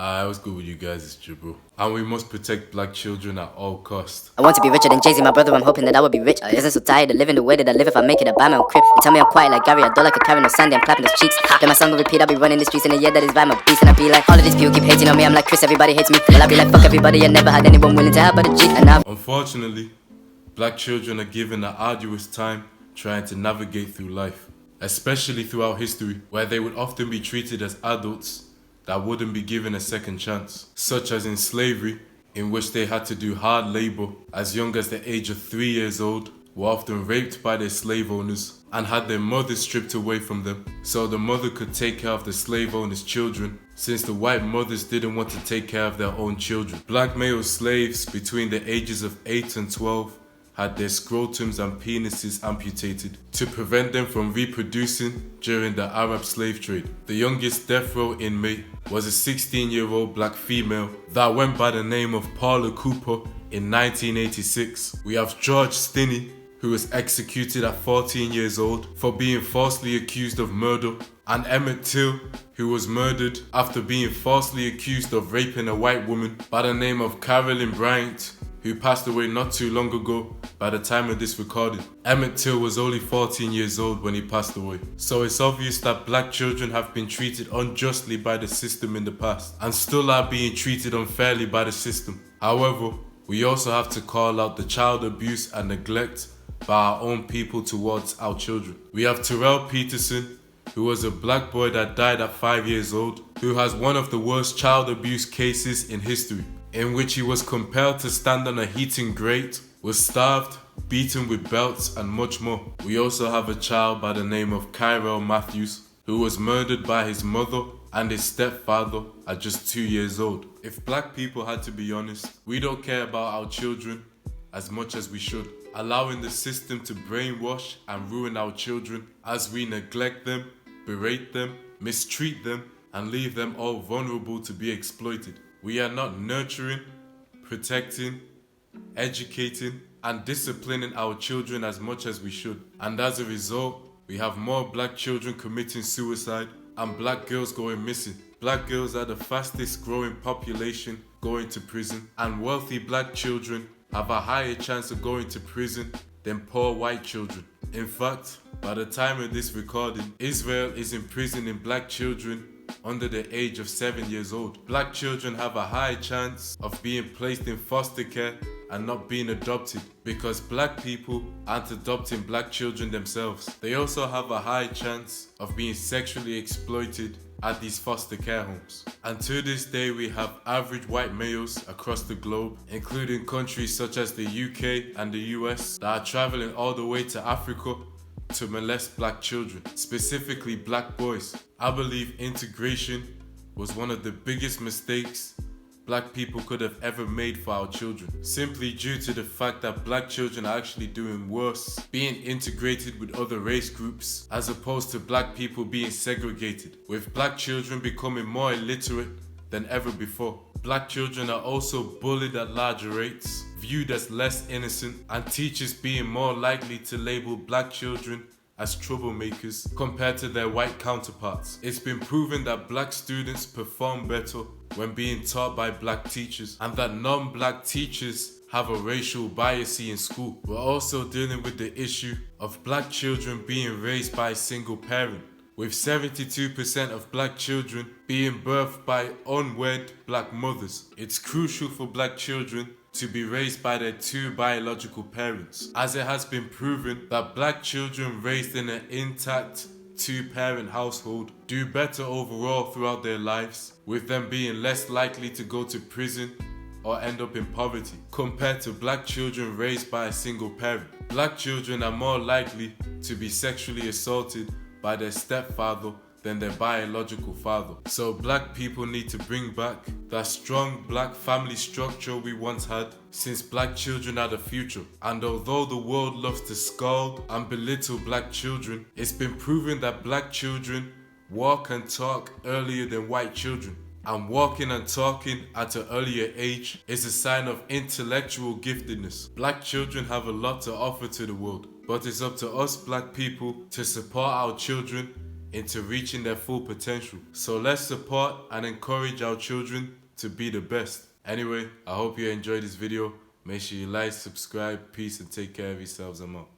I was good with you guys, it's Jibro. And we must protect black children at all costs. I want to be richer than Jay-Z, my brother, I'm hoping that I will be rich. Isn't so tired of living the way that I live. If I make it, I buy my own crib. They tell me I'm quiet like Gary, I do like a carrot, no Sandy, I'm clapping those cheeks. Then my song will repeat, I'll be running the streets in a year that is by my beast. And I be like, all of these people keep hating on me, I'm like, Chris, everybody hates me. Well, I be like, fuck everybody, I never had anyone willing to help but a G. And now, Unfortunately, black children are given an arduous time trying to navigate through life, especially throughout history, where they would often be treated as adults that wouldn't be given a second chance, such as in slavery, in which they had to do hard labor as young as the age of 3 years old, were often raped by their slave owners, and had their mothers stripped away from them, so the mother could take care of the slave owner's children, since the white mothers didn't want to take care of their own children. Black male slaves between the ages of 8 and 12 had their scrotums and penises amputated to prevent them from reproducing during the Arab slave trade. The youngest death row inmate was a 16-year-old black female that went by the name of Paula Cooper in 1986. We have George Stinney, who was executed at 14 years old for being falsely accused of murder, and Emmett Till, who was murdered after being falsely accused of raping a white woman by the name of Carolyn Bryant, who passed away not too long ago by the time of this recording. Emmett Till was only 14 years old when he passed away. So it's obvious that black children have been treated unjustly by the system in the past and still are being treated unfairly by the system. However, we also have to call out the child abuse and neglect by our own people towards our children. We have Terrell Peterson, who was a black boy that died at 5 years old, who has one of the worst child abuse cases in history, in which he was compelled to stand on a heating grate, was starved, beaten with belts, and much more. We also have a child by the name of Kyrell Matthews, who was murdered by his mother and his stepfather at just 2 years old. If black people had to be honest, we don't care about our children as much as we should, allowing the system to brainwash and ruin our children as we neglect them, berate them, mistreat them, and leave them all vulnerable to be exploited. We are not nurturing, protecting, educating, and disciplining our children as much as we should. And as a result, we have more black children committing suicide and black girls going missing. Black girls are the fastest growing population going to prison, and wealthy black children have a higher chance of going to prison than poor white children. In fact, by the time of this recording, Israel is imprisoning black children under the age of 7 years old. Black children have a high chance of being placed in foster care and not being adopted because black people aren't adopting black children themselves. They also have a high chance of being sexually exploited at these foster care homes. And to this day, we have average white males across the globe, including countries such as the UK and the US, that are traveling all the way to Africa to molest black children, specifically black boys. I believe integration was one of the biggest mistakes black people could have ever made for our children, simply due to the fact that black children are actually doing worse being integrated with other race groups as opposed to black people being segregated, with black children becoming more illiterate than ever before. Black children are also bullied at larger rates, viewed as less innocent, and teachers being more likely to label black children as troublemakers compared to their white counterparts. It's been proven that black students perform better when being taught by black teachers, and that non-black teachers have a racial bias in school. We're also dealing with the issue of black children being raised by a single parent, with 72% of black children being birthed by unwed black mothers. It's crucial for black children to be raised by their two biological parents, as it has been proven that black children raised in an intact two-parent household do better overall throughout their lives, with them being less likely to go to prison or end up in poverty, compared to black children raised by a single parent. Black children are more likely to be sexually assaulted by their stepfather than their biological father. So black people need to bring back that strong black family structure we once had, since black children are the future. And although the world loves to scald and belittle black children, it's been proven that black children walk and talk earlier than white children. And walking and talking at an earlier age is a sign of intellectual giftedness. Black children have a lot to offer to the world, but it's up to us black people to support our children into reaching their full potential. So let's support and encourage our children to be the best. Anyway, I hope you enjoyed this video. Make sure you like, subscribe, peace, and take care of yourselves. I'm out.